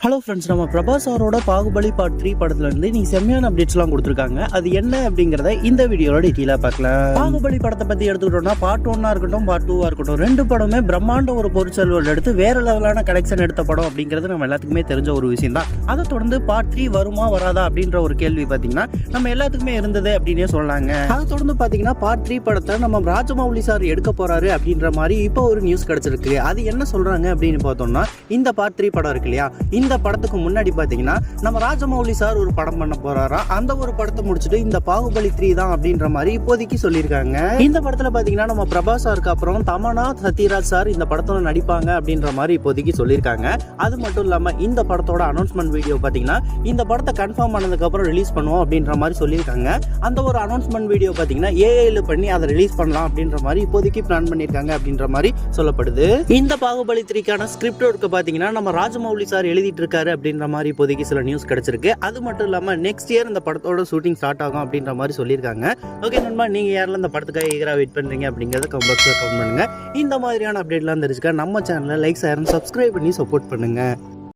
Hello friends, நம்ம பிரபாஸ் அவரோட Baahubali part 3 படத்துல இருந்து நீங்க செம்மையான அப்டேட்ஸ்லாம் கொடுத்துருக்காங்க. அது என்ன அப்படிங்கறத இந்த வீடியோல டீட்டெயிலா பார்க்கலாம். பாகுபலி படத்தை பத்தி எடுத்துக்கிட்டோம்னா பார்ட் 1 இருக்கட்டும் பார்ட் 2 இருக்கட்டும், ரெண்டு படமே பிரம்மாண்ட ஒரு பொருட்செல்வல் எடுத்து வேற லெவலான கலெக்ஷன் எடுத்த படம் அப்படிங்கிறது நம்ம எல்லாத்துக்குமே தெரிஞ்ச ஒரு விஷயம் தான். அதை தொடர்ந்து பார்ட் 3 வருமா வராதா அப்படின்ற ஒரு கேள்வி பாத்தீங்கன்னா நம்ம எல்லாத்துக்குமே இருந்தது அப்படின்னே சொல்லலாங்க. அதை தொடர்ந்து பாத்தீங்கன்னா பார்ட் 3 படத்தை நம்ம ராஜமௌலி சார் எடுக்க போறாரு அப்படின்ற மாதிரி இப்போ ஒரு நியூஸ் கிடைச்சிருக்கு. அது என்ன சொல்றாங்க அப்படின்னு பார்த்தோம்னா, இந்த பார்ட் 3 படம் இருக்கு இல்லையா, இந்த படத்துக்கு முன்னாடி பாத்தீங்கன்னா நம்ம ராஜமௌலி சார் ஒரு படம் பண்ண போறாராம். அந்த ஒரு படத்தை முடிச்சுட்டு இந்த பாகுபலி 3 தான் அப்படின்ற மாதிரி இப்போதைக்கு சொல்லியிருக்காங்க. இந்த படத்துல பாத்தீங்கன்னா நம்ம பிரபாஸ் சாருக்கு அப்புறம் தமன்னா, சத்யராஜ் சார் இந்த படத்துல நடிப்பாங்க அப்படின்ற மாதிரி இப்போதைக்கு சொல்லியிருக்காங்க. அது மட்டும் இல்லாம இந்த படத்தோட அனௌன்ஸ்மெண்ட் வீடியோ பாத்தீங்கன்னா இந்த படத்தை கன்ஃபார்ம் பண்ணதுக்கு அப்புறம் ரிலீஸ் பண்ணுவோம் அப்படின்ற மாதிரி சொல்லியிருக்காங்க. அந்த ஒரு அனௌன்ஸ்மெண்ட் வீடியோ பாத்தீங்கன்னா ஏஐல பண்ணி அதை ரிலீஸ் பண்ணலாம் அப்படின்ற மாதிரி இப்போதைக்கு பிளான் பண்ணிருக்காங்க அப்படின்ற மாதிரி சொல்லப்படுது. இந்த பாகுபலி 3க்கான ஸ்கிரிப்ட் ஒர்க் பாத்தீங்கன்னா நம்ம ராஜமௌலி சார் எழுதிட்டு இருக்காரு அப்படின்ற மாதிரி இப்போதைக்கு சில நியூஸ் கிடைச்சிருக்கு. அது மட்டும் இல்லாம நெக்ஸ்ட் இயர் இந்த படத்தோட ஷூட்டிங் ஸ்டார்ட் ஆகும் அப்படின்ற மாதிரி சொல்லியிருக்காங்க. ஓகே நண்பா, நீங்க யாரெல்லாம் இந்த படத்துக்காக ஈகரா வெயிட் பண்றீங்க அப்படிங்கறத கமெண்ட் பாக்ஸ்ல கமெண்ட் பண்ணுங்க. இந்த மாதிரியான அப்டேட்லாம் தெரிஞ்சுக்க நம்ம சேனலை லைக், ஷேர், சப்ஸ்கிரைப் பண்ணி சப்போர்ட் பண்ணுங்க.